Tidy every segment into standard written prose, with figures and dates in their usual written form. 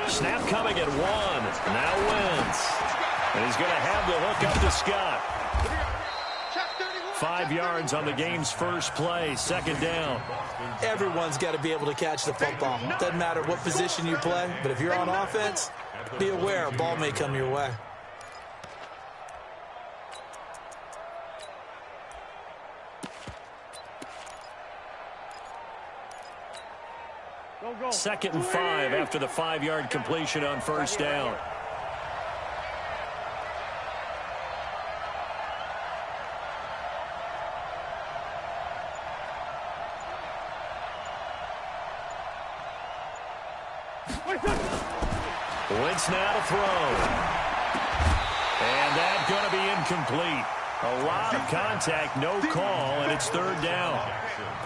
Snap coming at 1. Now wins. And he's going to have the hook up to Scott. 5 yards on the game's first play. 2nd down. Everyone's got to be able to catch the football. Doesn't matter what position you play, but if you're on offense, be aware a ball may come your way. Second and 5 after the 5-yard completion on first down. Wentz now to throw. And that's going to be incomplete. A lot of contact, no call, and it's 3rd down.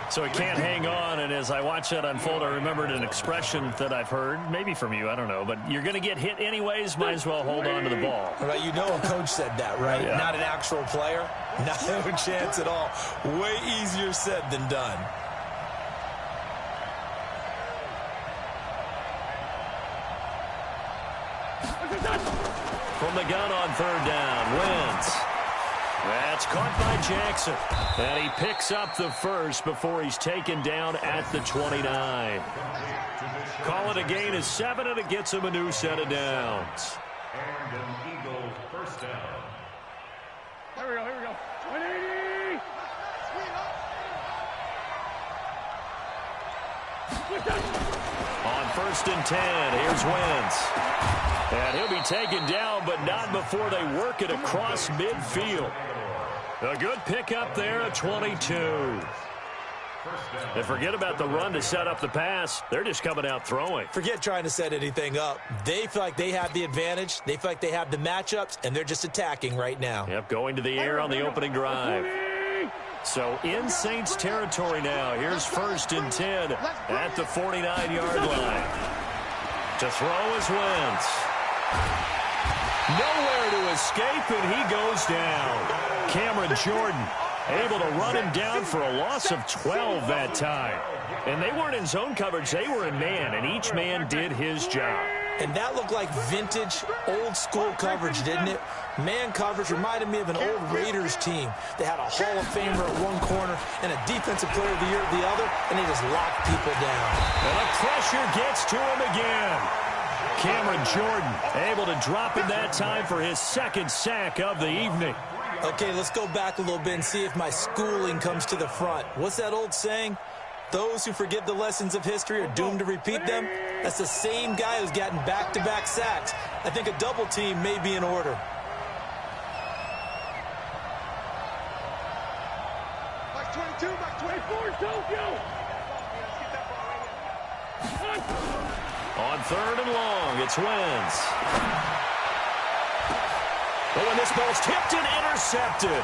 So he can't hang on, and as I watch that unfold, I remembered an expression that I've heard, maybe from you, I don't know, but you're going to get hit anyways, might as well hold on to the ball. Right, you know a coach said that, right? Yeah. Not an actual player. No chance at all. Way easier said than done. From the gun on 3rd down, Wentz. That's caught by Jackson. And he picks up the first before he's taken down at the 29. Call it a gain of 7, and it gets him a new set of downs. And an Eagle first down. Here we go, here we go. 180! On 1st and 10, here's Wentz. And he'll be taken down, but not before they work it across midfield. A good pickup there at 22. And forget about the run to set up the pass. They're just coming out throwing. Forget trying to set anything up. They feel like they have the advantage. They feel like they have the matchups, and they're just attacking right now. Yep, going to the air on the opening drive. So in Saints territory now. Here's 1st and 10 at the 49-yard line. To throw is Wentz. Nowhere to escape, and he goes down. Cameron Jordan able to run him down for a loss of 12 that time. And they weren't in zone coverage. They were in man, and each man did his job. And that looked like vintage, old-school coverage, didn't it? Man coverage reminded me of an old Raiders team. They had a Hall of Famer at one corner and a Defensive Player of the Year at the other, and they just locked people down. And the pressure gets to him again. Cameron Jordan able to drop it that time for his 2nd sack of the evening. Okay, let's go back a little bit and see if my schooling comes to the front. What's that old saying? Those who forget the lessons of history are doomed to repeat them. That's the same guy who's gotten back-to-back sacks. I think a double team may be in order. Back 22, back 24, Tokyo! On 3rd and long, it's Wentz. Oh, and this ball's tipped and intercepted.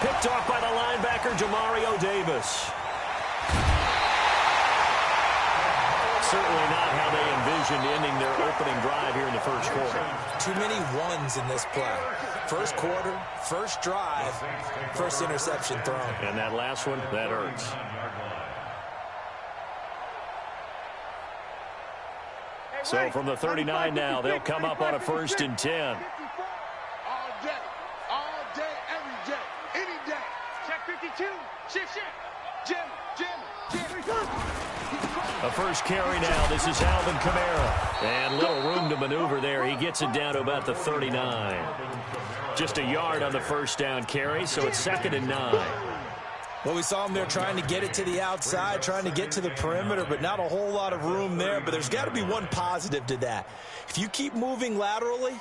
Picked off by the linebacker, Jamario Davis. Certainly not how they envisioned ending their opening drive here in the first quarter. Too many ones in this play. First quarter, first drive, first interception thrown. And that last one, that hurts. So from the 39 now, they'll come up on a 1st and 10. All day, every day, any day. Check 52, shift, Jim. A first carry now. This is Alvin Kamara. And little room to maneuver there. He gets it down to about the 39. Just a yard on the first down carry, so it's 2nd and 9. Well, we saw him there trying to get it to the outside, trying to get to the perimeter, but not a whole lot of room there. But there's got to be one positive to that. If you keep moving laterally,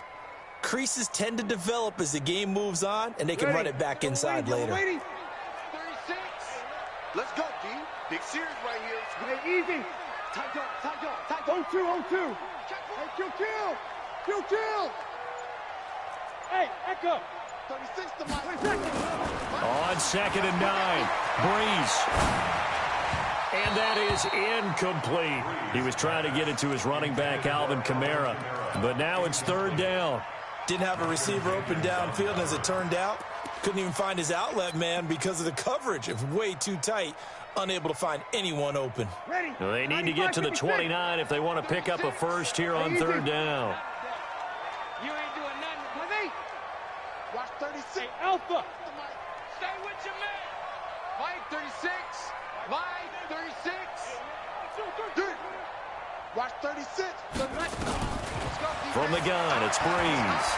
creases tend to develop as the game moves on, and they can run it back inside later. 36. Let's go, D. Big series right here. Hey, easy. Tight up. 0-2. Hey, kill. Hey, echo. 36 to my 20 seconds. On 2nd and 9, Breeze. And that is incomplete. He was trying to get it to his running back, Alvin Kamara. But now it's 3rd down. Didn't have a receiver open downfield, as it turned out. Couldn't even find his outlet man because of the coverage. It was way too tight unable to find anyone open. Well, they need to get to the 29 if they want to pick up a first here on third down. You ain't doing nothing with me. Watch 36. Hey, Alpha. Stay with your man. Mike 36. Mike 36. Watch 36. From the gun, it's Breeze.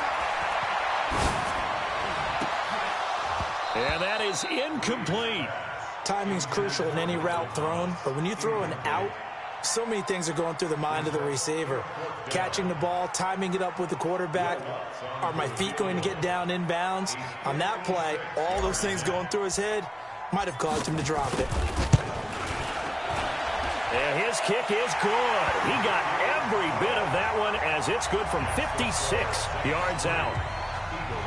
And that is incomplete. Timing's crucial in any route thrown, but when you throw an out, so many things are going through the mind of the receiver. Catching the ball, timing it up with the quarterback. Are my feet going to get down inbounds? On that play, all those things going through his head might have caused him to drop it. And his kick is good. He got every bit of that one as it's good from 56 yards out.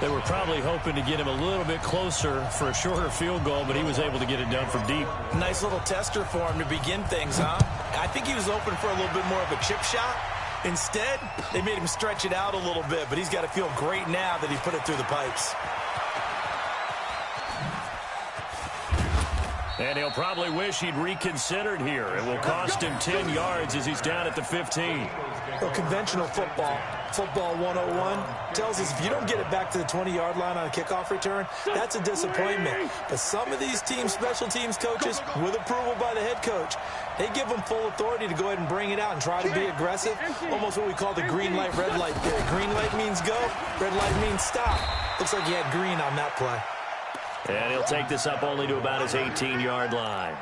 They were probably hoping to get him a little bit closer for a shorter field goal, but he was able to get it done from deep. Nice little tester for him to begin things, huh? I think he was open for a little bit more of a chip shot. Instead, they made him stretch it out a little bit, but he's got to feel great now that he put it through the pipes. And he'll probably wish he'd reconsidered here. It will cost him 10 yards as he's down at the 15. Well, conventional football 101, tells us if you don't get it back to the 20-yard line on a kickoff return, that's a disappointment. But some of these teams, special teams coaches, with approval by the head coach, they give them full authority to go ahead and bring it out and try to be aggressive, almost what we call the green light, red light theory. Green light means go, red light means stop. Looks like he had green on that play. And he'll take this up only to about his 18-yard line.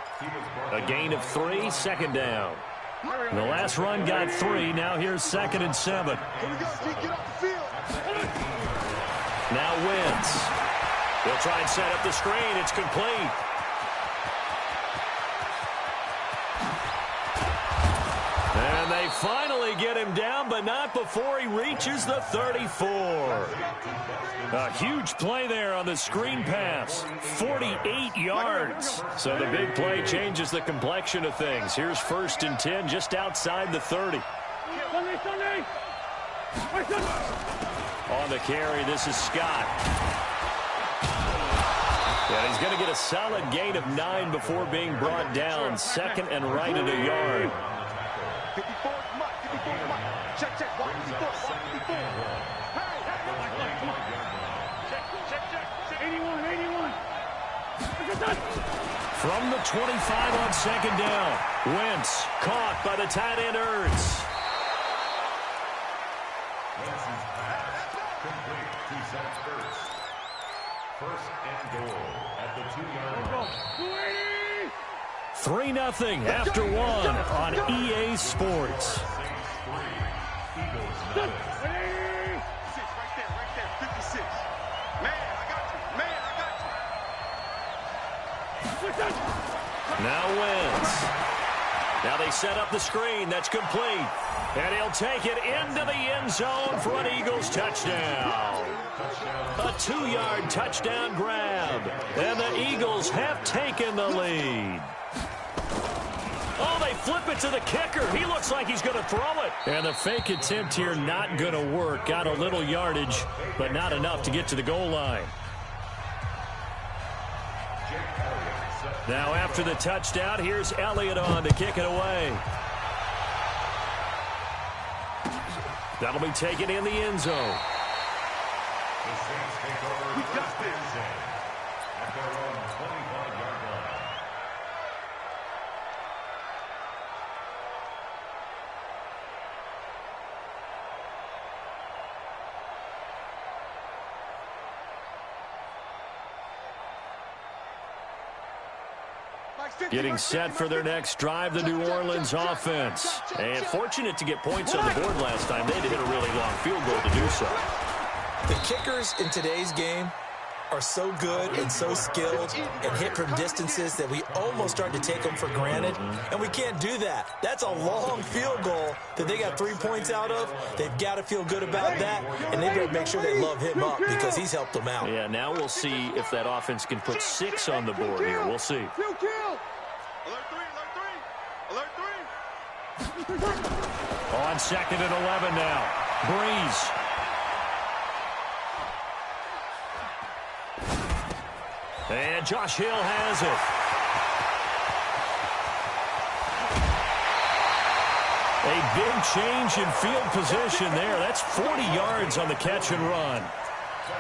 A gain of 3, second down. The last run got 3. Now here's 2nd and 7. Now Wentz. He'll try and set up the screen. It's complete. And they finally get him down, but not before he reaches the 34. A huge play there on the screen pass. 48 yards. So the big play changes the complexion of things. Here's 1st and 10 just outside the 30. On the carry, this is Scott. And he's going to get a solid gain of 9 before being brought down. 2nd and right at a yard. 54, check, watch 54, watch 54. Check. 81. From the 25 on 2nd down. Wentz caught by the tight end Ertz. Complete to Zach Ertz. 1st and goal at the 2-yard line. 3-0 after 1 on EA Sports. Right there, 56. Man, I got you. Now Wentz. Now they set up the screen. That's complete. And he'll take it into the end zone for an Eagles touchdown. A 2-yard touchdown grab. And the Eagles have taken the lead. Oh, they flip it to the kicker. He looks like he's going to throw it. And the fake attempt here not going to work. Got a little yardage, but not enough to get to the goal line. Now after the touchdown, here's Elliott on to kick it away. That'll be taken in the end zone. The Saints take over first and 10 at their own 25-yard line. Getting set for their next drive, the New Orleans offense. And fortunate to get points on the board last time. They had to hit a really long field goal to do so. The kickers in today's game are so good and so skilled and hit from distances that we almost start to take them for granted, and we can't do that. That's a long field goal that they got 3 points out of. They've got to feel good about that, and they better make sure they love him up because he's helped them out. Yeah, now we'll see if that offense can put 6 on the board here. We'll see. Alert 3. On 2nd and 11 now. Breeze. And Josh Hill has it. A big change in field position there. That's 40 yards on the catch and run.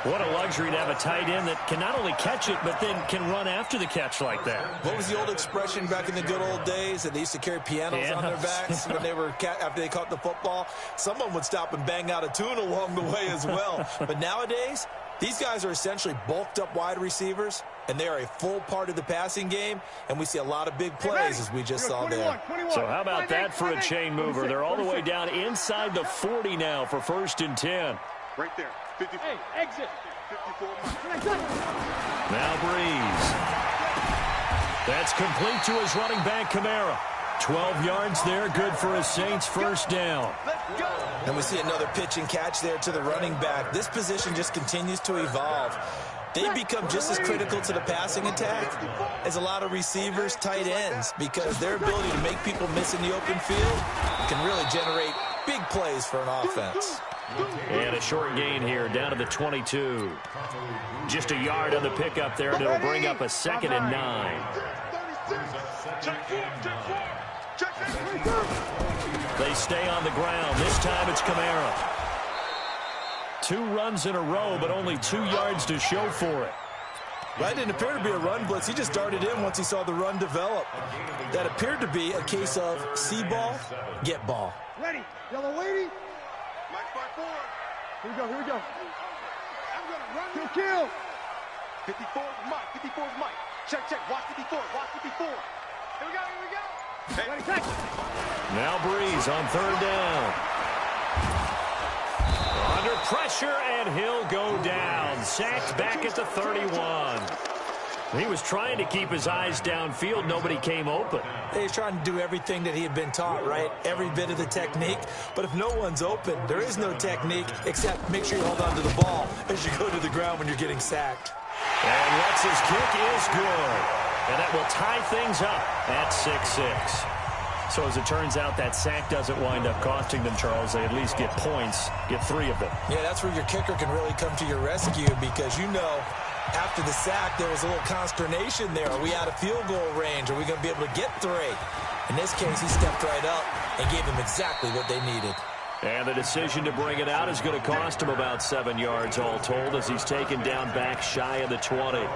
What a luxury to have a tight end that can not only catch it, but then can run after the catch like that. What was the old expression back in the good old days that they used to carry pianos on their backs when they were after they caught the football? Someone would stop and bang out a tune along the way as well. But nowadays, these guys are essentially bulked up wide receivers, and they are a full part of the passing game, and we see a lot of big plays as we just saw there. So how about that for a chain mover? They're all the way down inside the 40 now for 1st and 10. Right there. 50. Hey, exit. 54. Now Breeze. That's complete to his running back, Kamara. 12 yards there, good for a Saints first down. And we see another pitch and catch there to the running back. This position just continues to evolve. They become just as critical to the passing attack as a lot of receivers, tight ends, because their ability to make people miss in the open field can really generate big plays for an offense. And a short gain here, down to the 22. Just a yard on the pickup there, and it'll bring up a 2nd and 9. They stay on the ground. This time it's Kamara. 2 runs in a row, but only 2 yards to show for it. That didn't appear to be a run blitz. He just darted in once he saw the run develop. That appeared to be a case of see ball, get ball. Ready. Yellow lady. Mike 5-4. Here we go. I'm gonna run. Kill. 54 is Mike. 54 is Mike. Check. Watch 54. Here we go. Hey. Ready, catch. Now Breeze on 3rd down. Under pressure, and he'll go down. Sacked back at the 31. He was trying to keep his eyes downfield. Nobody came open. He's trying to do everything that he had been taught, right? Every bit of the technique. But if no one's open, there is no technique except make sure you hold on to the ball as you go to the ground when you're getting sacked. And Lutz's kick is good. And that will tie things up at 6-6. So as it turns out, that sack doesn't wind up costing them, Charles. They at least get points, get 3 of them. Yeah, that's where your kicker can really come to your rescue because, you know, after the sack, there was a little consternation there. Are we out of field goal range? Are we going to be able to get 3? In this case, he stepped right up and gave them exactly what they needed. And the decision to bring it out is going to cost him about 7 yards all told as he's taken down back shy of the 20.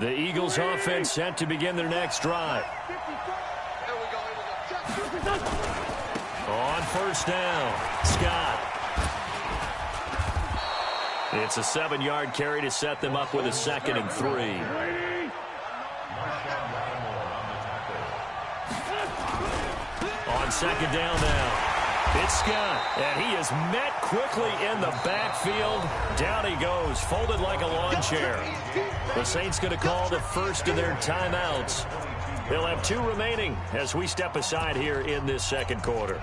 The Eagles offense set to begin their next drive. On 1st down, Scott. It's a 7-yard carry to set them up with a 2nd and 3. On 2nd down now. It's Scott, and he is met quickly in the backfield. Down he goes, folded like a lawn chair. The Saints going to call the first of their timeouts. They'll have 2 remaining as we step aside here in this 2nd quarter.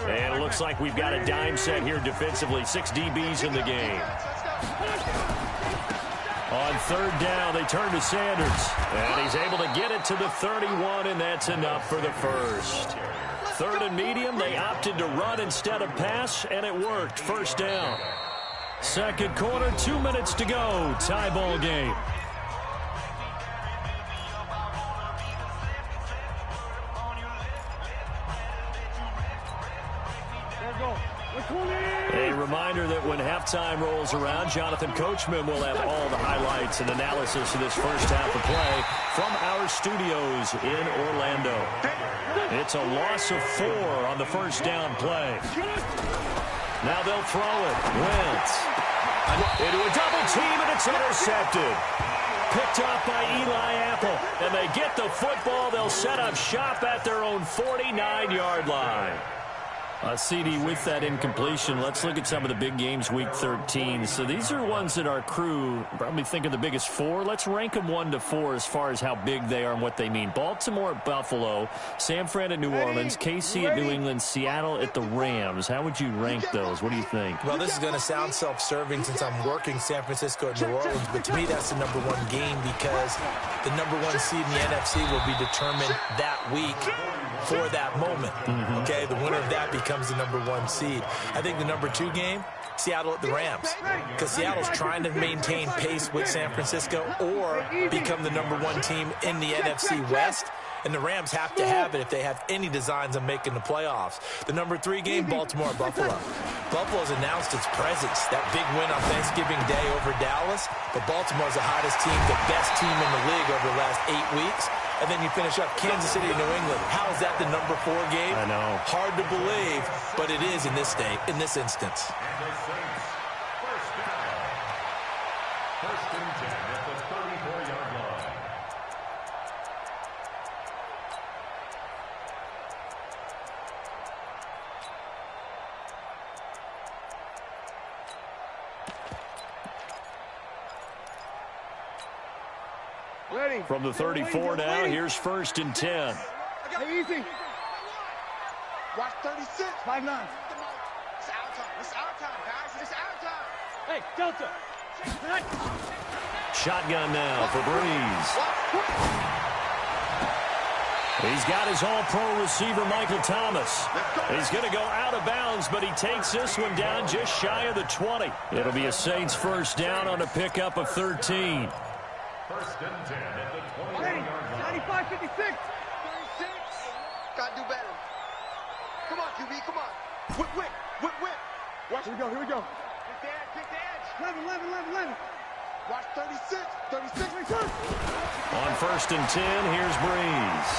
And it looks like we've got a dime set here defensively. 6 DBs in the game. On 3rd down, they turn to Sanders. And he's able to get it to the 31, and that's enough for the first. 3rd and medium, they opted to run instead of pass, and it worked. 1st down. 2nd quarter, 2 minutes to go. Tie ball game. A reminder that when halftime rolls around, Jonathan Coachman will have all the highlights and analysis of this first half of play from our studios in Orlando. It's a loss of 4 on the 1st down play. Now they'll throw it. Wentz into a double team, and it's intercepted. Picked off by Eli Apple, and they get the football. They'll set up shop at their own 49-yard line. CD, with that incompletion, let's look at some of the big games week 13. So these are ones that our crew probably think are the biggest four. Let's rank them 1 to 4 as far as how big they are and what they mean. Baltimore at Buffalo, San Fran at New Orleans, KC at New England, Seattle at the Rams. How would you rank those? What do you think? Well, this is going to sound self-serving since I'm working San Francisco and New Orleans, but to me that's the number one game because the number one seed in the NFC will be determined that week for that moment. Okay, the winner of that becomes the number one seed. I think the number 2 game, Seattle at the Rams, because Seattle's trying to maintain pace with San Francisco or become the number 1 team in the NFC West. And the Rams have to have it if they have any designs on making the playoffs. The number 3 game, Baltimore-Buffalo. Buffalo's announced its presence, that big win on Thanksgiving Day over Dallas. But Baltimore's the hottest team, the best team in the league over the last 8 weeks. And then you finish up Kansas City and New England. How is that the number 4 game? I know. Hard to believe, but it is in this instance. First and 10 at the 34-yard line. Ready. From the 34 now, here's first and 10. Hey, easy. Watch 36. 5-9. It's our time. It's our time, guys. It's our time. Hey, Delta. Shotgun now for Breeze. He's got his all-pro receiver, Michael Thomas. He's going to go out of bounds, but he takes this one down just shy of the 20. It'll be a Saints first down on a pickup of 13. First and 10 at the 21-yard line. 95-56. 36. Gotta do better. Come on, QB, come on. Whip. Watch. Here we go. Kick the edge. 11. Watch 36. 36. On first and 10, here's Breeze.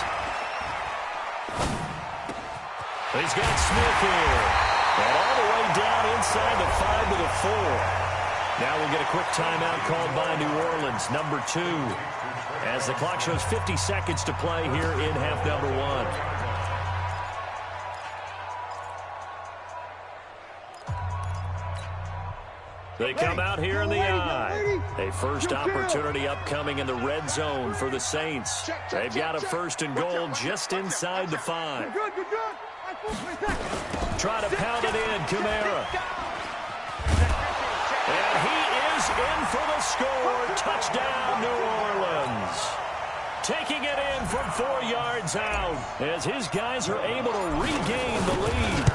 He's got Smith here. And all the way down inside the 5 to the 4. Now we'll get a quick timeout called by New Orleans, number 2. As the clock shows 50 seconds to play here in half number 1. They come out here in the eye. A first opportunity upcoming in the red zone for the Saints. They've got a first and goal just inside the 5. Try to pound it in, Kamara. And he is in for the score. Touchdown, New Orleans. Taking it in from 4 yards out as his guys are able to regain the lead.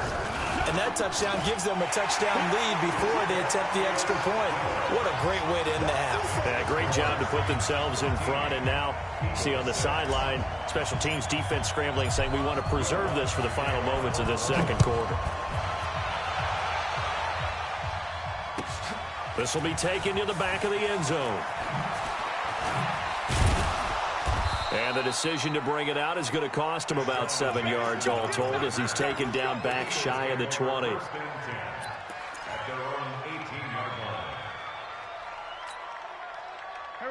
And that touchdown gives them a touchdown lead before they attempt the extra point. What a great way to end the half. Yeah, great job to put themselves in front. And now, see on the sideline, special teams defense scrambling, saying we want to preserve this for the final moments of this second quarter. This will be taken to the back of the end zone. And the decision to bring it out is going to cost him about 7 yards all told as he's taken down back shy of the 20. First and 10 at their own 18-yard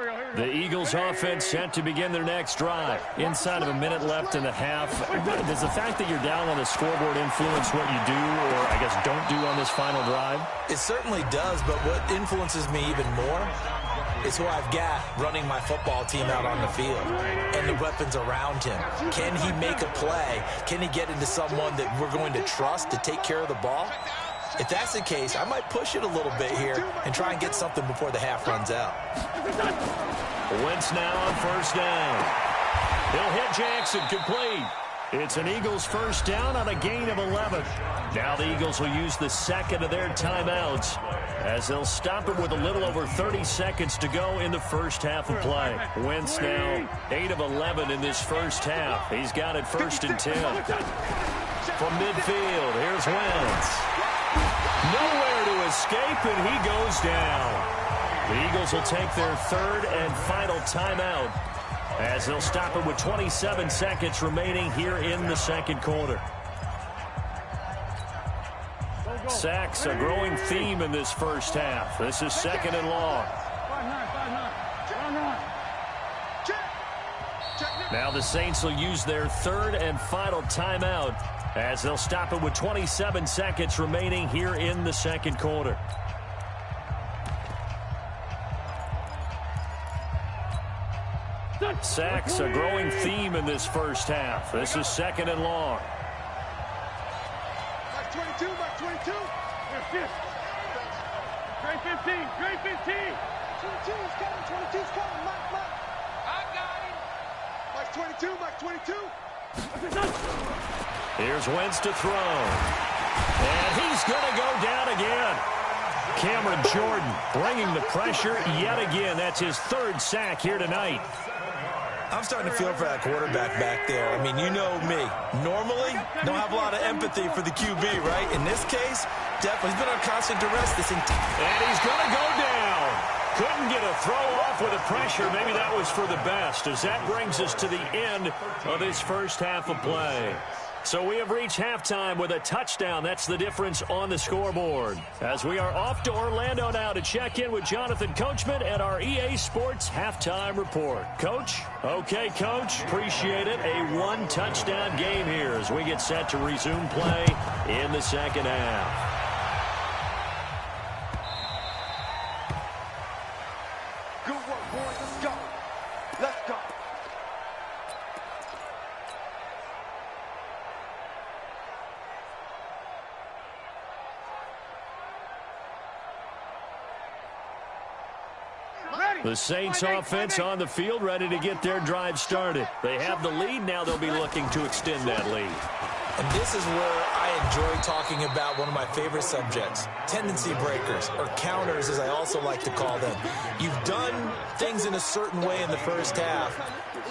line. The Eagles offense set to begin their next drive. Inside of a minute left in the half. Does the fact that you're down on the scoreboard influence what you do or, I guess, don't do on this final drive? It certainly does, but what influences me even more is who I've got running my football team out on the field and the weapons around him. Can he make a play? Can he get into someone that we're going to trust to take care of the ball? If that's the case, I might push it a little bit here and try and get something before the half runs out. Wentz now on first down. He'll hit Jackson, complete. It's an Eagles first down on a gain of 11. Now the Eagles will use the second of their timeouts as they'll stop it with a little over 30 seconds to go in the first half of play. Wentz now 8 of 11 in this first half. He's got it first and 10. From midfield, here's Wentz. Nowhere to escape, and he goes down. The Eagles will take their third and final timeout as they'll stop it with 27 seconds remaining here in the second quarter. Sacks, a growing theme in this first half. This is second and long. Now the Saints will use their third and final timeout as they'll stop it with 27 seconds remaining here in the second quarter. Sacks, a growing theme in this first half. This is second and long. Mark 22, Mark 22. Grade 15, grade 15. 22's coming, 22's coming. Mark. I got him. Mark 22, Mark 22. Here's Wentz to throw. And he's going to go down again. Cameron Jordan bringing the pressure yet again. That's his third sack here tonight. I'm starting to feel for that quarterback back there. I mean, you know me. Normally, don't have a lot of empathy for the QB, right? In this case, definitely. He's been on constant duress this entire... And he's going to go down. Couldn't get a throw off with the pressure. Maybe that was for the best, as that brings us to the end of this first half of play. So we have reached halftime with a touchdown. That's the difference on the scoreboard. As we are off to Orlando now to check in with Jonathan Coachman at our EA Sports Halftime Report. Coach? Okay, Coach. Appreciate it. A one-touchdown game here as we get set to resume play in the second half. Good work, boys. Let's go. Let's go. The Saints offense on the field, ready to get their drive started. They have the lead. Now they'll be looking to extend that lead. And this is where I enjoy talking about one of my favorite subjects, tendency breakers, or counters as I also like to call them. You've done things in a certain way in the first half,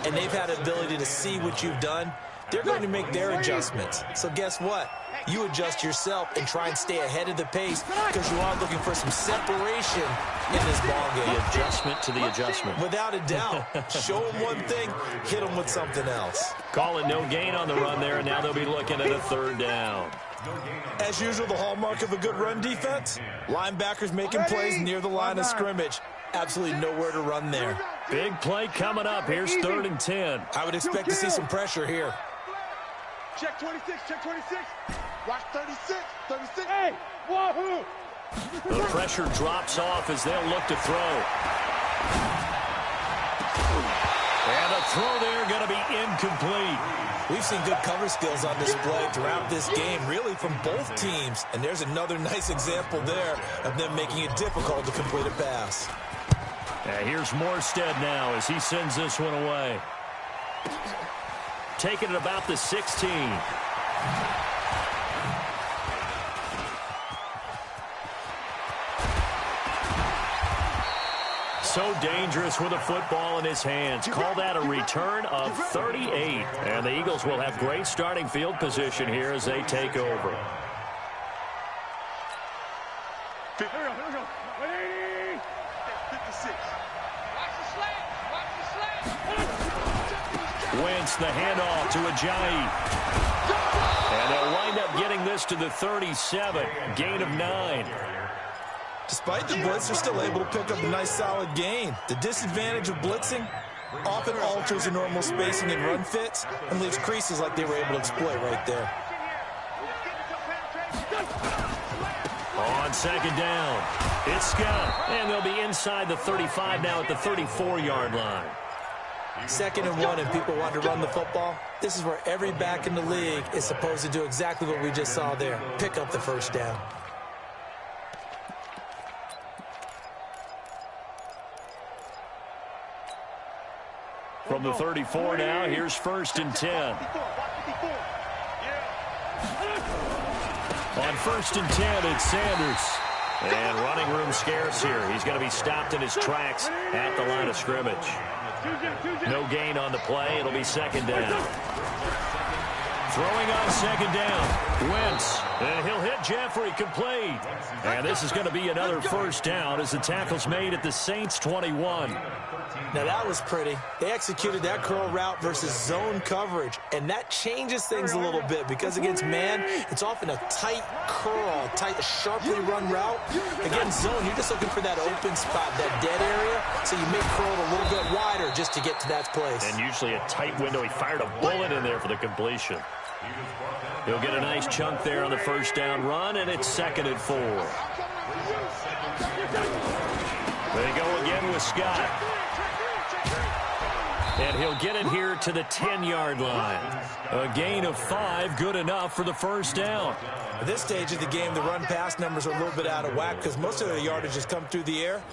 and they've had the ability to see what you've done. They're going to make their adjustments. So guess what? You adjust yourself and try and stay ahead of the pace because you are looking for some separation in this ballgame. The adjustment to the adjustment. Without a doubt. Show them one thing, hit them with something else. Call it no gain on the run there, and now they'll be looking at a third down. As usual, the hallmark of a good run defense, linebackers making plays near the line of scrimmage. Absolutely nowhere to run there. Big play coming up. Here's 3rd and 10. I would expect to see some pressure here. Check 26, check 26. Watch 36, 36. Hey, wahoo! The pressure drops off as they'll look to throw. And a throw there going to be incomplete. We've seen good cover skills on display throughout this game, really from both teams. And there's another nice example there of them making it difficult to complete a pass. Here's Morstead now as he sends this one away. Taking it about the 16. So dangerous with a football in his hands. Call that a return of 38. And the Eagles will have great starting field position here as they take over. Here we go. 56. Watch the slant. Watch the slant. Wentz the handoff to Ajayi. And they'll wind up getting this to the 37. Gain of 9. Despite the blitz, they're still able to pick up a nice solid gain. The disadvantage of blitzing often alters the normal spacing and run fits and leaves creases like they were able to exploit right there. On second down, it's Scott. And they'll be inside the 35 now at the 34-yard line. 2nd and 1 and people want to run the football. This is where every back in the league is supposed to do exactly what we just saw there. Pick up the first down. From the 34 now, here's 1st and 10. On 1st and 10, it's Sanders. And running room scarce here. He's going to be stopped in his tracks at the line of scrimmage. No gain on the play. It'll be 2nd down. Throwing on 2nd down. Wentz. And he'll hit Jeffrey complete. And this is going to be another 1st down as the tackle's made at the Saints 21. Now that was pretty. They executed that curl route versus zone coverage, and that changes things a little bit because against man, it's often a tight curl, tight, sharply run route. Against zone, you're just looking for that open spot, that dead area, so you make curl a little bit wider just to get to that place. And usually a tight window. He fired a bullet in there for the completion. He'll get a nice chunk there on the first down run, and it's 2nd and 4. They go again with Scott. And he'll get it here to the 10-yard line. A gain of 5, good enough for the first down. At this stage of the game, the run-pass numbers are a little bit out of whack because most of the yardage has come through the air.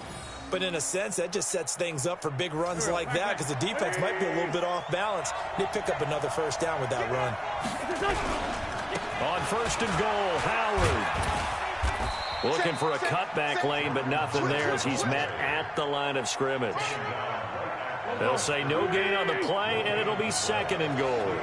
But in a sense, that just sets things up for big runs like that because the defense might be a little bit off balance. They pick up another first down with that run. On 1st and goal, Howard. Looking for a cutback lane, but nothing there as he's met at the line of scrimmage. They'll say no gain on the play, and it'll be 2nd and goal.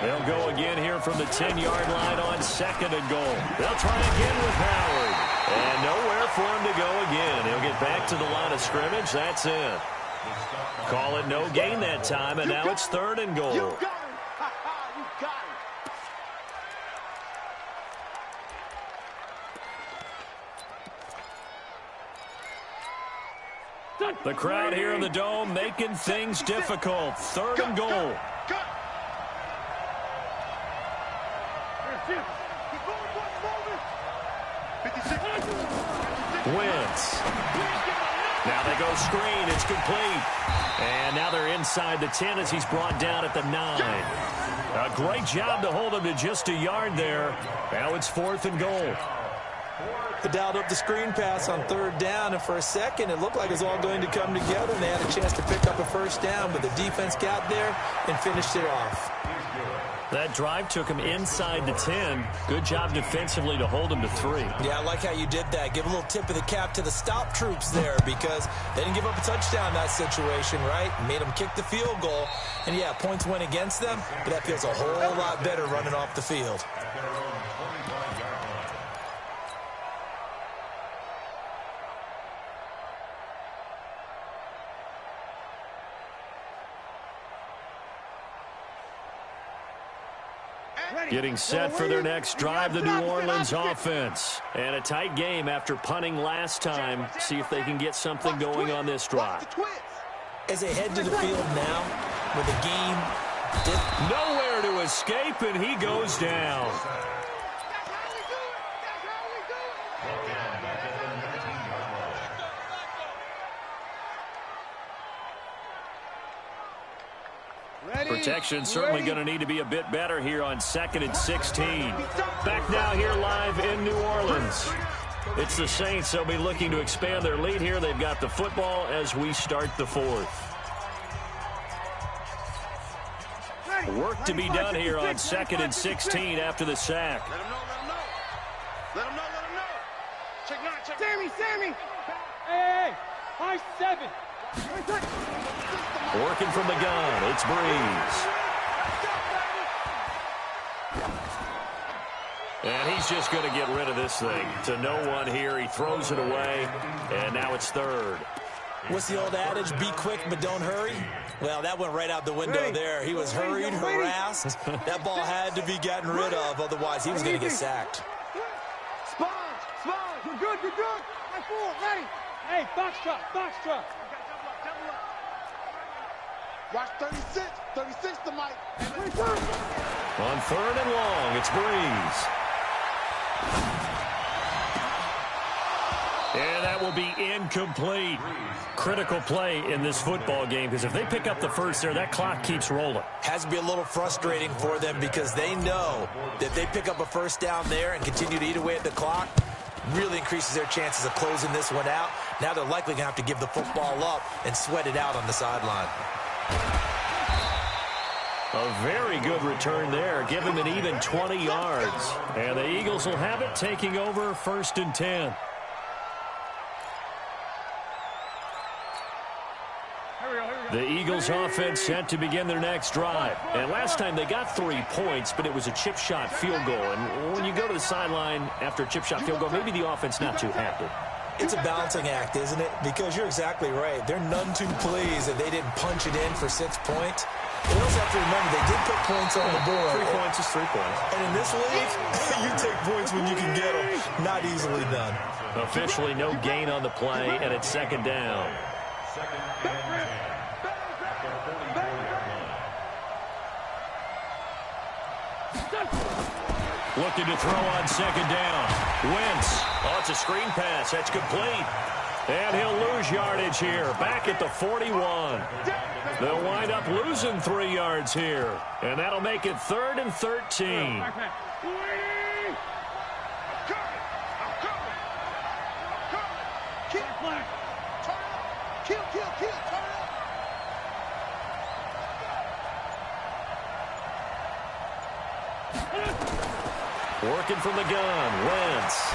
They'll go again here from the 10-yard line on 2nd and goal. They'll try again with Howard. And nowhere for him to go again. He'll get back to the line of scrimmage. That's it. Call it no gain that time, and now it's 3rd and goal. You got him. You got him. The crowd here in the Dome making things difficult. 3rd and goal. Wentz. Now they go screen. It's complete. And now they're inside the 10 as he's brought down at the 9. A great job to hold him to just a yard there. Now it's 4th and goal. They dialed up the screen pass on 3rd down, and for a second it looked like it was all going to come together, and they had a chance to pick up a first down, but the defense got there and finished it off. That drive took him inside the 10. Good job defensively to hold him to 3. Yeah, I like how you did that. Give a little tip of the cap to the stop troops there because they didn't give up a touchdown in that situation, right? Made them kick the field goal. And, yeah, points went against them, but that feels a whole lot better running off the field. Getting set for their next drive, the New Orleans offense. And a tight game after punting last time. See if they can get something going on this drive. As they head to the field now, with the game nowhere to escape, and he goes down. Protection certainly going to need to be a bit better here on 2nd and 16. Back now here live in New Orleans. It's the Saints. They'll be looking to expand their lead here. They've got the football as we start the 4th. Work to be done here on 2nd and 16 after the sack. Let him know. Check 9, check. Sammy. Hey, high 7. Working from the gun, it's Breeze. And he's just going to get rid of this thing to no one here. He throws it away, and now it's 3rd. What's the old adage? Be quick, but don't hurry. Well, that went right out the window there. He was hurried, harassed. That ball had to be gotten rid of, otherwise he was going to get sacked. Sponge, you're good. High 4, ready. Hey, box truck. Watch 36 to Mike. On 3rd and long, it's Breeze. And that will be incomplete. Critical play in this football game because if they pick up the first there, that clock keeps rolling. Has to be a little frustrating for them because they know that they pick up a first down there and continue to eat away at the clock, really increases their chances of closing this one out. Now they're likely going to have to give the football up and sweat it out on the sideline. A very good return there. Give him an even 20 yards. And the Eagles will have it, taking over 1st and 10. The Eagles offense set to begin their next drive. And last time they got 3 points, but it was a chip shot field goal. And when you go to the sideline after a chip shot field goal, maybe the offense not too happy. It's a balancing act, isn't it? Because you're exactly right. They're none too pleased that they didn't punch it in for 6 points. But you also have to remember they did put points on the board. 3 points is 3 points. And in this league, you take points when you can get them. Not easily done. Officially no gain on the play, and it's 2nd down. Looking to throw on second down. Wentz. Oh, it's a screen pass. That's complete. And he'll lose yardage here. Back at the 41. They'll wind up losing 3 yards here. And that'll make it 3rd and 13. Working from the gun, Wentz.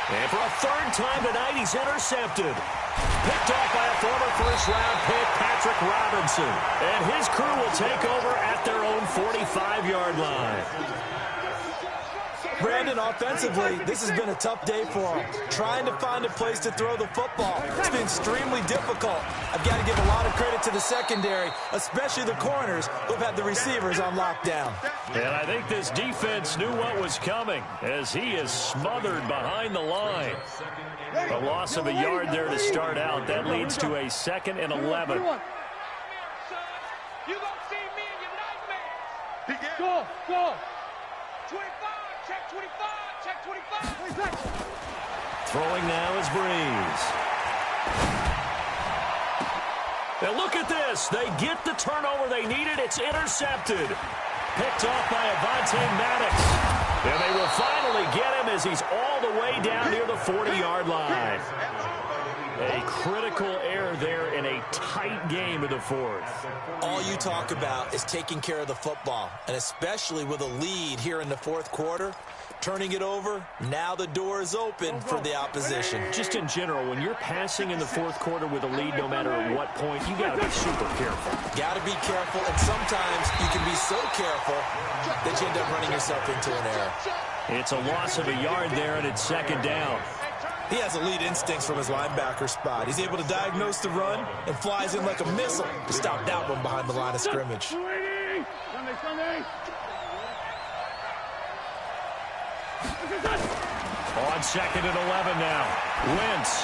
And for a 3rd time tonight, he's intercepted. Picked off by a former first-round pick, Patrick Robinson. And his crew will take over at their own 45-yard line. Brandon, offensively, this has been a tough day for him. Trying to find a place to throw the football. It's been extremely difficult. I've got to give a lot of credit to the secondary, especially the corners who've had the receivers on lockdown. And I think this defense knew what was coming as he is smothered behind the line. A loss of a yard there to start out. That leads to a 2nd and 11. You gonna see me in your nightmares. Go, go. 25, check 25, check 25. Throwing now is Breeze. Now look at this. They get the turnover they needed. It's intercepted. Picked off by Avonte Maddox. And they will finally get him as he's all the way down near the 40-yard line. A critical error there in a tight game of the 4th. All you talk about is taking care of the football, and especially with a lead here in the 4th quarter, turning it over, now the door is open for the opposition. Just in general, when you're passing in the 4th quarter with a lead, no matter at what point, you got to be super careful. Got to be careful, and sometimes you can be so careful that you end up running yourself into an error. It's a loss of a yard there, and it's 2nd down. He has elite instincts from his linebacker spot. He's able to diagnose the run and flies in like a missile to stop that one behind the line of scrimmage. On 2nd and 11 now. Wentz.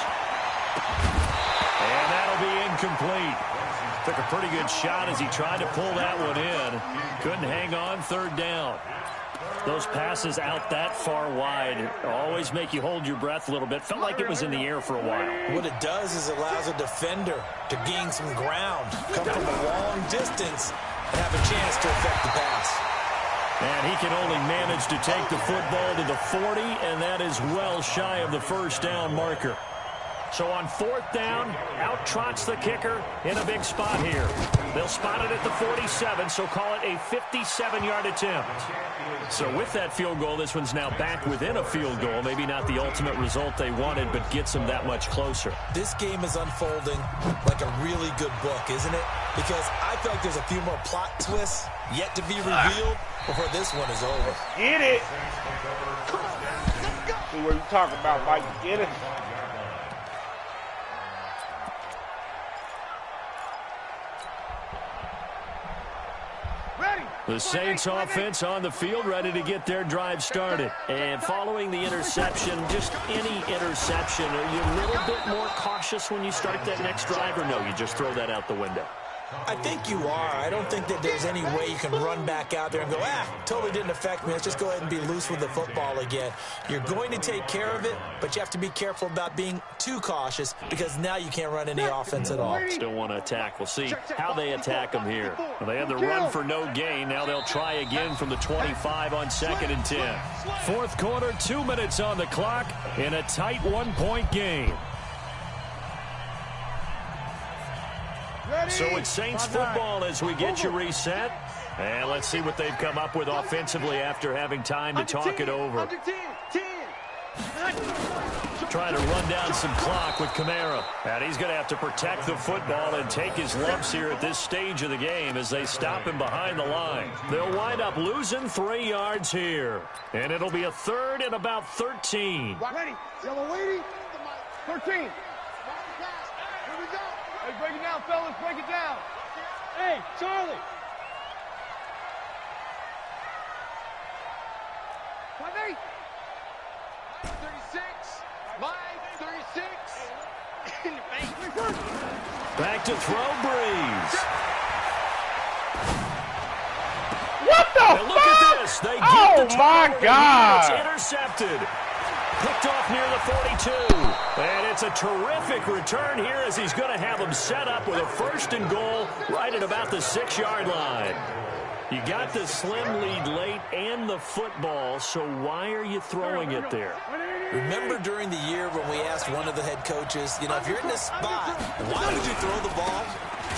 And that'll be incomplete. Took a pretty good shot as he tried to pull that one in. Couldn't hang on 3rd down. Those passes out that far wide always make you hold your breath a little bit. Felt like it was in the air for a while. What it does is it allows a defender to gain some ground, come from a long distance, and have a chance to affect the pass. And he can only manage to take the football to the 40, and that is well shy of the 1st down marker. So on 4th down, out trots the kicker in a big spot here. They'll spot it at the 47, so call it a 57-yard attempt. So with that field goal, this one's now back within a field goal. Maybe not the ultimate result they wanted, but gets them that much closer. This game is unfolding like a really good book, isn't it? Because I feel like there's a few more plot twists yet to be revealed before this one is over. Get it. See what you talking about, Mike. Get it. The Saints offense on the field, ready to get their drive started. And following the interception, just any interception, are you a little bit more cautious when you start that next drive, or no, you just throw that out the window? I think you are. I don't think that there's any way you can run back out there and go, totally didn't affect me. Let's just go ahead and be loose with the football again. You're going to take care of it, but you have to be careful about being too cautious because now you can't run any offense at all. Still want to attack. We'll see how they attack them here. Well, they had the run for no gain. Now they'll try again from the 25 on 2nd and 10. 4th quarter, 2 minutes on the clock in a tight 1-point game. So it's Saints football as we get you reset. And let's see what they've come up with offensively after having time to talk it over. Trying to run down some clock with Kamara. And he's going to have to protect the football and take his lumps here at this stage of the game as they stop him behind the line. They'll wind up losing 3 yards here. And it'll be a 3rd and about 13. Ready. Yellow lady. 13. Here we go. Hey, break it down, fellas. Break it down. Hey, Charlie. 5-8. 36. Mike, 36. Back to throw, Breeze. What the? this. They get the my God. It's intercepted. Picked off near the 42. And it's a terrific return here as he's going to have them set up with a 1st and goal right at about the 6-yard line. You got the slim lead late and the football, so why are you throwing it there? Remember during the year when we asked one of the head coaches, you know, if you're in this spot, why would you throw the ball?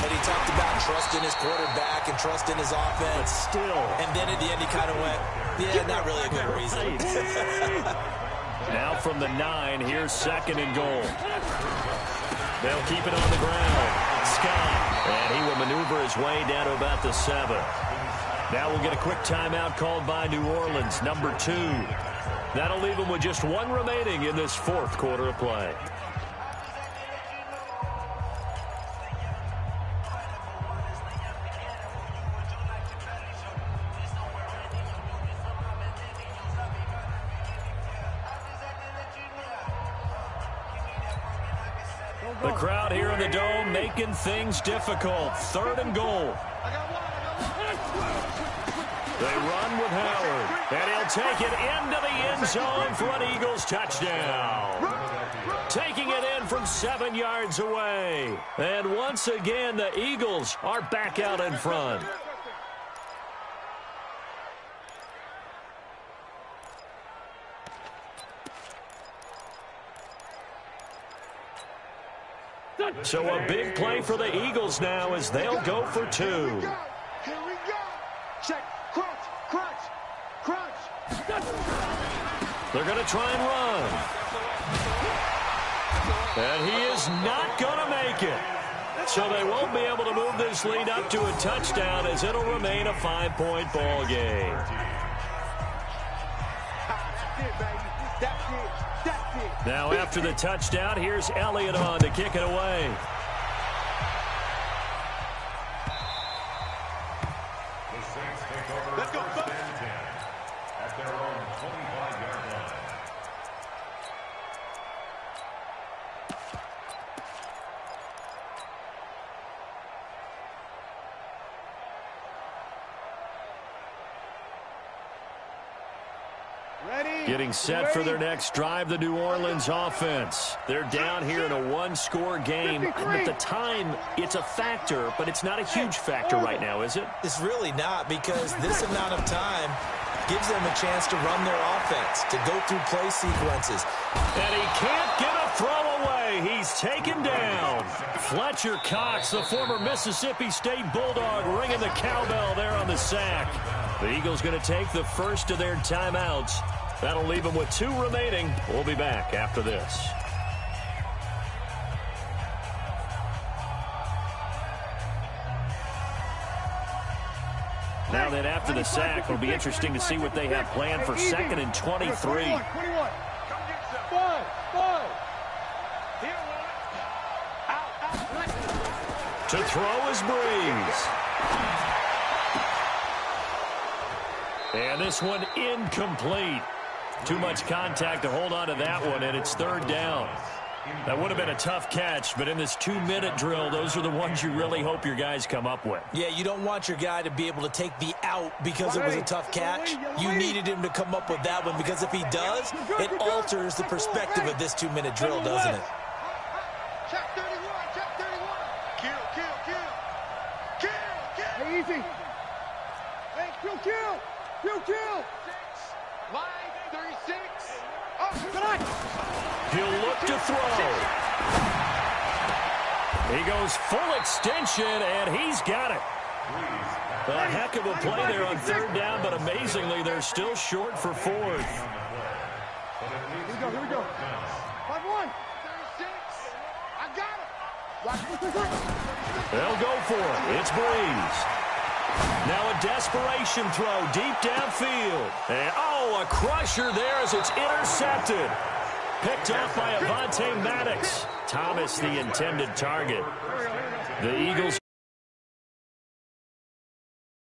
And he talked about trust in his quarterback and trust in his offense. But still. And then at the end he kind of went, yeah, not really a good reason. Now from the 9, here's 2nd and goal. They'll keep it on the ground. Scott. And he will maneuver his way down to about the 7. Now we'll get a quick timeout called by New Orleans, number 2. That'll leave them with just 1 remaining in this 4th quarter of play. The crowd here in the Dome making things difficult. 3rd and goal. They run with Howard, and he'll take it into the end zone for an Eagles touchdown. Taking it in from 7 yards away. And once again, the Eagles are back out in front. So a big play for the Eagles now as they'll go for 2. Here we go. Check. Crunch. They're going to try and run. And he is not going to make it. So they won't be able to move this lead up to a touchdown as it'll remain a 5-point ball game. Now after the touchdown, here's Elliott on to kick it away. The Saints take over. Let's go. First and 10 at their own 25-yard line. Getting set for their next drive, the New Orleans offense. They're down here in a 1-score game. At the time, it's a factor, but it's not a huge factor right now, is it? It's really not, because this amount of time gives them a chance to run their offense, to go through play sequences. And he can't get a throw away. He's taken down. Fletcher Cox, the former Mississippi State Bulldog, ringing the cowbell there on the sack. The Eagles going to take the first of their timeouts. That'll leave them with 2 remaining. We'll be back after this. Now then, after the sack, it'll be interesting to see what they have planned for 2nd and 23. 21. To throw is Breeze. And this one incomplete. Too much contact to hold on to that one, and it's 3rd down. That would have been a tough catch, but in this 2-minute drill, those are the ones you really hope your guys come up with. Yeah, you don't want your guy to be able to take the out because it was a tough catch. You needed him to come up with that one, because if he does, it alters the perspective of this 2-minute drill, doesn't it? Check 31. Kill. Hey, easy. Hey, kill. Line 36. Oh, good eye. He'll look to throw. He goes full extension, and he's got it. A heck of a play there on 3rd down, but amazingly, they're still short for 4th. Here we go. 5-1. 36. I got it. They'll go for it. It's Breeze. Now a desperation throw deep downfield. And, a crusher there as it's intercepted. Picked off by Avonte Maddox. Thomas, the intended target. The Eagles